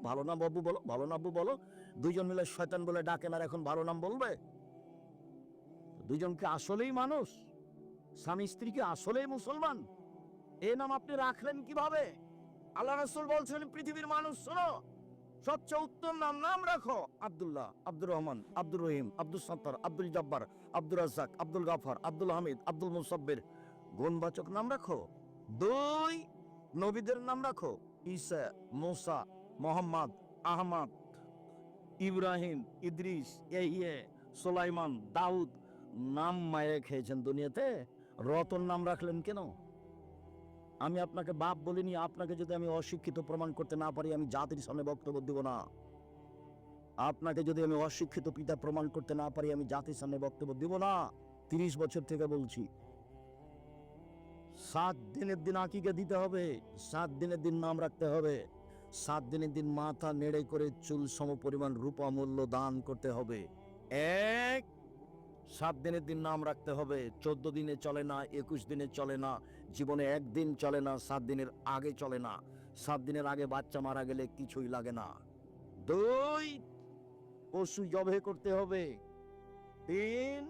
ভালো নাম বাবু বলো, ভালো নাম বাবু বলো। দুইজন মিলে শয়তান বলে ডাকেন আর এখন ভালো নাম বলবে? দুইজনকে আসলেই মানুষ? স্বামী স্ত্রীকে আসলেই মুসলমান? এ নাম আপনি রাখলেন কিভাবে? আল্লাহ রাসূল বলছেন পৃথিবীর মানুষ শোনো, সবচেয়ে উত্তম নাম নাম রাখো আব্দুল্লাহ, আব্দুর রহমান, আব্দুর রহিম, আব্দুল সত্তার, আব্দুল জব্বার, আব্দুর রাজ্জাক, আব্দুল গাফার, আব্দুল হামিদ, আব্দুল মুসাব্বির। গুণবাচক নাম রাখো। দুই, নবীদের নাম রাখো, ঈসা, মুসা, মোহাম্মদ, আহমদ, ইব্রাহিম, ইদ্রিস, ইয়ে, সুলাইমান, দাউদ। নাম মায়ে খেয়েছেন দুনিয়াতে, রতন নাম রাখলেন কেন? আমি আপনাকে বাপ বলিনি, আপনাকে যদি আমি অশিক্ষিত প্রমাণ করতে না পারি আমি জাতির সামনে বক্তব্য দিব না। আপনাকে যদি আমি অশিক্ষিত পিতা প্রমাণ করতে না পারি আমি জাতির সামনে বক্তব্য দিব না। 30 বছর থেকে বলছি 7 দিনের দিন আকিকা দিতে হবে, 7 দিনের দিন নাম রাখতে হবে, 7 দিনের দিন মাথা নেড়ে করে চুল সম পরিমাণ রূপা মূল্য দান করতে হবে। 7 দিনের দিন নাম রাখতে হবে। 14 দিনে চলে না, 21 দিনে চলে না, জীবনে একদিন চলে না, 7 দিনের আগে চলে না। 7 দিনের আগে বাচ্চা মারা গেলে কিছুই লাগে না। 2, পশু জবাই করতে হবে। 3,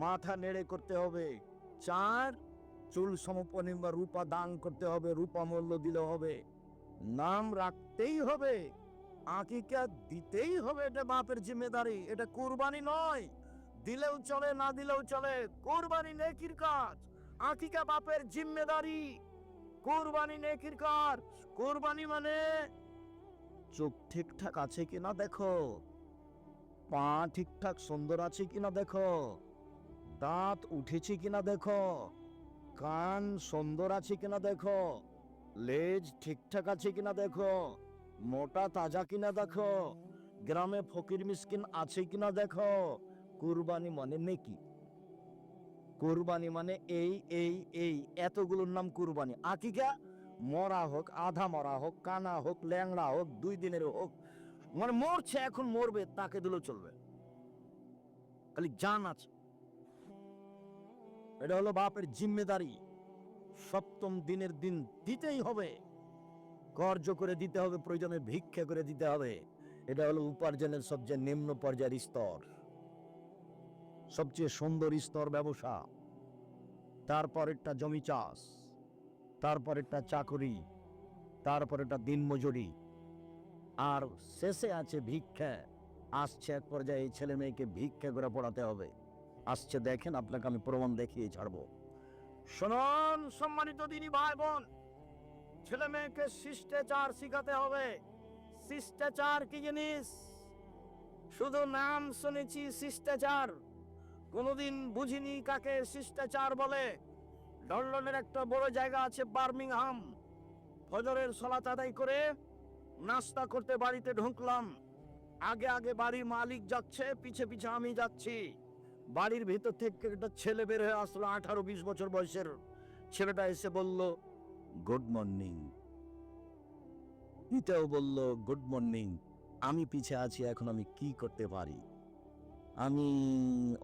মাথা নেড়ে করতে হবে। 4, চুল সমপরিমাণ রূপা দান করতে হবে, রূপা মূল্য দিলে হবে। নাম রাখতেই হবে, আকিকা দিতেই হবে। এটা বাপের জিম্মেদারি, এটা কুরবানি নয়। দিলেও চলে, না দিলেও চলে, কুরবানি নেকির কাজ। আকিকা বাপের জিম্মেদারি, কুরবানি নেকির কাজ। কুরবানি মানে চোখ ঠিকঠাক আছে কিনা দেখো, পা ঠিকঠাক সুন্দর আছে কিনা দেখো, দাঁত উঠেছে কিনা দেখো, কান সুন্দর আছে কিনা দেখো, লেজ ঠিকঠাক আছে কিনা দেখো, মোটা তাজা কিনা দেখো, গ্রামে ফকির মিসকিন আছে কিনা দেখো। কুরবানি মানে নেকি, কুরবানি মানে এই এই এই এতগুলোর নাম কুরবানি। আকিকা মরা হোক, আধা মরা হোক, কানা হোক, ল্যাংড়া হোক, 2 দিনের হোক, মানে মরছে এখন মরবে তাকে দিলেও চলবে, খালি জান আছে। এটা হলো বাপের জিম্মেদারি। 7ম দিনের দিন দিতেই হবে, কর্য করে দিতে হবে, প্রয়োজনে ভিক্ষা করে দিতে হবে। এটা হলো উপার্জনের সবচেয়ে নিম্ন পর্যায়ের স্তর, সবচেয়ে সুন্দর স্তর ব্যবসা। তারপরেরটা জমি চাষ, তারপরেরটা চাকরি, তারপরেরটা দিনমজুরি, আর শেষে আছে ভিক্ষা। আসছে এক পর্যায়ে এই ছেলে মেয়েকে ভিক্ষা করে পড়াতে হবে। আসছে, দেখেন আপনাকে আমি প্রমাণ দেখিয়ে ছাড়বো। শুনুন সম্মানিত দিনী ভাই বোন, ছেলে মেয়েকে শিষ্টাচার শিখাতে হবে। শিষ্টাচার কি জিনিস? শুধু নাম শুনেছি শিষ্টাচার, কোনোদিন বুঝিনি কাকে শিষ্টাচার বলে। লন্ডনের একটা বড় জায়গা আছে বার্মিংহাম। ফজরের সালাত আদায় করে নাস্তা করতে বাড়িতে ঢুকলাম। আগে আগে বাড়ির মালিক যাচ্ছে, পিছে পিছে আমি যাচ্ছি। বাড়ির ভিতর থেকে একটা ছেলে বের হয়ে আসলো, 18-20 বছর বয়সের। ছেলেটা এসে বলল গুড মর্নিং, এটাও বলল গুড মর্নিং। আমি পিছে আছি, এখন আমি কি করতে পারি? আমি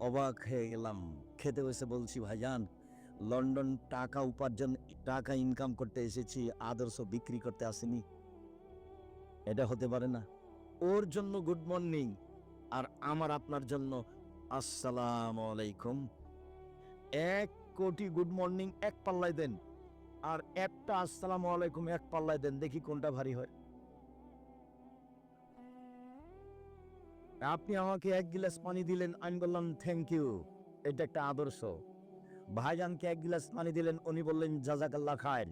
অবাক হয়ে গেলাম। খেতে বসে বলছি ভাইজান, লন্ডন টাকা উপার্জন, টাকা ইনকাম করতে এসেছি, আদর্শ বিক্রি করতে আসিনি। এটা হতে পারে না। ওর জন্য গুড মর্নিং আর আমার আপনার জন্য আসসালামু আলাইকুম। 1 কোটি গুড মর্নিং এক পাল্লায় দেন, আর একটা আসসালামু আলাইকুম এক পাল্লায় দেন, দেখি কোনটা ভারী হয়। আপনি আমাকে 1 গিলাস পানি দিলেন, আমি বললাম থ্যাংক ইউ, এটা একটা আদর্শ। ভাইজানকে 1 গিলাস পানি দিলেন, উনি বললেন জাযাকাল্লাহ খায়ের,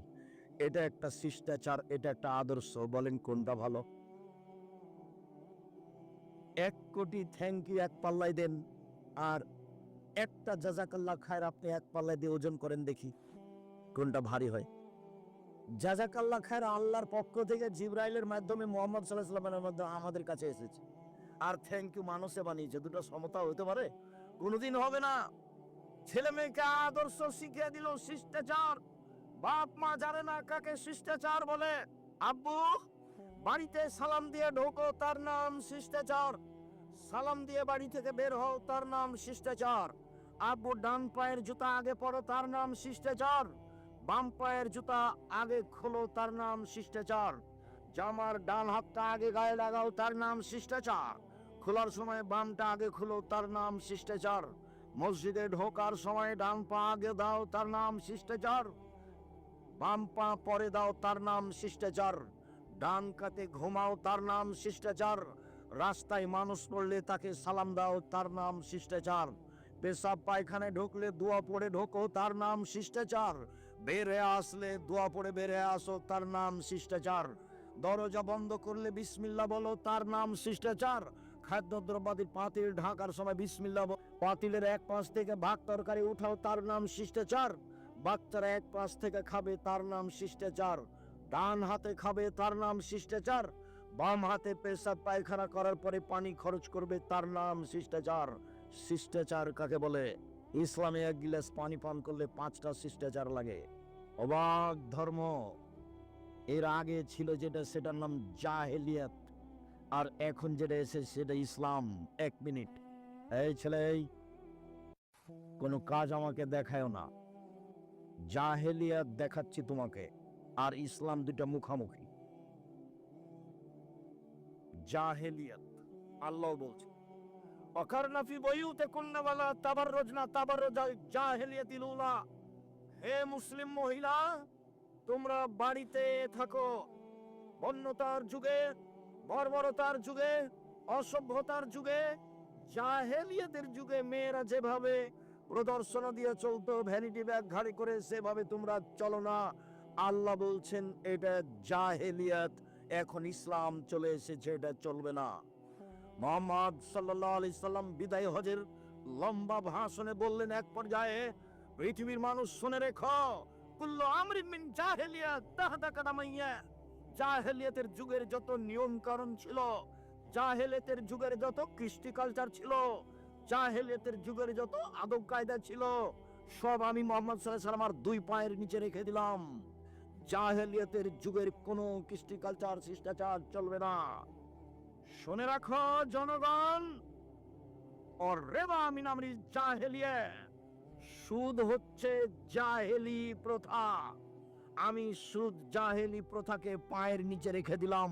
এটা একটা শিষ্টাচার, এটা একটা আদর্শ। বলেন কোনটা ভালো? 1 কোটি থ্যাংক ইউ এক পাল্লায় দেন, আর একটা জাযাকাল্লাহ খায়ের আপনি এক পাল্লায় দিয়ে ওজন করেন, দেখি কোনটা ভারী হয়। জাযাকাল্লাহ খায়ের আল্লাহর পক্ষ থেকে জিবরাইলের মাধ্যমে মুহাম্মদ সাল্লাল্লাহু আলাইহি ওয়াসাল্লামের মাধ্যমে আমাদের কাছে এসেছে, আর থ্যাংক ইউ মানুষে বানিয়েছে। দুটো সমতা হতে পারে? কোনোদিন হবে না। ছেলে মেয়েকে আদর্শ শিখিয়ে দিল, শিষ্টাচার। বাপ মা জানে না কাকে শিষ্টাচার বলে। আব্বু বাড়িতে সালাম দিয়ে ঢোকো, তার নাম শিষ্টাচার। সালাম দিয়ে বাড়ি থেকে বের হও, তার নাম শিষ্টাচার। আব্বু ডান পায়ের জুতা আগে পরো, তার নাম শিষ্টাচার। বাম পায়ের জুতা আগে খোলো, তার নাম শিষ্টাচার। জামার ডান হাতটা আগে গায়ে লাগাও, তার নাম শিষ্টাচার। খোলার সময় বামটা আগে খুলো, তার নাম শিষ্টাচার। মসজিদে ঢোকার সময় ডান পা আগে দাও, তার নাম শিষ্টাচার। বাম পা পরে দাও, তার নাম শিষ্টাচার। ডান কাতে ঘুমাও, তার নাম শিষ্টাচার। রাস্তায় মানুষ পড়লে তাকে সালাম দাও, তার নাম শিষ্টাচার। পেশাব পায়খানায় ঢুকলে দোয়া পড়ে ঢোকো, তার নাম শিষ্টাচার। বের হয়ে আসলে দোয়া পড়ে বের হয়ে আসো, তার নাম শিষ্টাচার। দরজা বন্ধ করলে বিসমিল্লাহ বলো, তার নাম শিষ্টাচার। খাদ্যদ্রব্যাদির পাতিল ঢাকার সময় বিসমিল্লাহ পাতিলের এক পাশ থেকে ভাত তরকারি উঠাও, তার নাম শিষ্টাচার। বাচ্চারা এক পাশ থেকে খাবে, তার নাম শিষ্টাচার। ডান হাতে খাবে, তার নাম শিষ্টাচার। বাম হাতে পেশাব পায়খানা করার পরে পানি খরচ করবে, তার নাম শিষ্টাচার। শিষ্টাচার কাকে বলে? ইসলামে এক গিলাস পানি পান করলে 5টা শিষ্টাচার লাগে। অবাক ধর্ম। এর আগে ছিল যেটা, সেটার নাম জাহেলিয়াত, আর এখন যেটা এসে সেটা ইসলাম। 1 মিনিট, এই ছেলে, এই কোনো কাজ আমাকে দেখায়ও না। জাহেলিয়াত দেখাচ্ছি তোমাকে, আর ইসলাম দুটা মুখামুখি। জাহেলিয়াত, আল্লাহ বলছে অকারনা ফি বুয়ুতিকুন্না ওয়ালা তাবাররুজনা তাবাররুজাল জাহেলিয়াতিল উলা। হে মুসলিম মহিলা, তোমরা বাড়িতে থাকো। বন্যতার যুগে, বর্বরতার যুগে, অসভ্যতার যুগে, জাহেলিয়াতের যুগে মেয়েরা যেভাবে প্রদর্শন দিয়ে চলতো, ভ্যানিটি ব্যাগ ঘাড়ে করে, সেভাবে তোমরা চলো না। আল্লাহ বলছেন এটা জাহেলিয়াত। এখন ইসলাম চলে এসেছে, এটা চলবে না। মুহাম্মদ সাল্লাল্লাহু আলাইহি সাল্লাম বিদায় হজের লম্বা ভাষণে বললেন এক পর্যায়ে, পৃথিবীর মানুষ শুনে রেখো, কুল্লু আমরিন মিন জাহেলিয়াত তাহতা কাদামাইয়া। জাহেলিয়াতের যুগের যত নিয়ম কানুন ছিল, জাহেলিয়াতের যুগের যত কৃষ্টি কালচার ছিল, জাহেলিয়াতের যুগের যত আদব কায়দা ছিল, সব আমি মুহাম্মদ সাল্লাল্লাহু আলাইহি সাল্লাম আর 2 পায়ের নিচে রেখে দিলাম। জাহেলিয়াতের যুগের কোনো কৃষ্টি কালচার শিষ্টাচার চলবে না। শুনে রাখো জনগণ, और रेबा मिन আমরি জাহেলিয়া, সুদ হচ্ছে জাহেলি প্রথা। আমি সুদ জাহেলি প্রথাকে পায়ের নিচে রেখে দিলাম।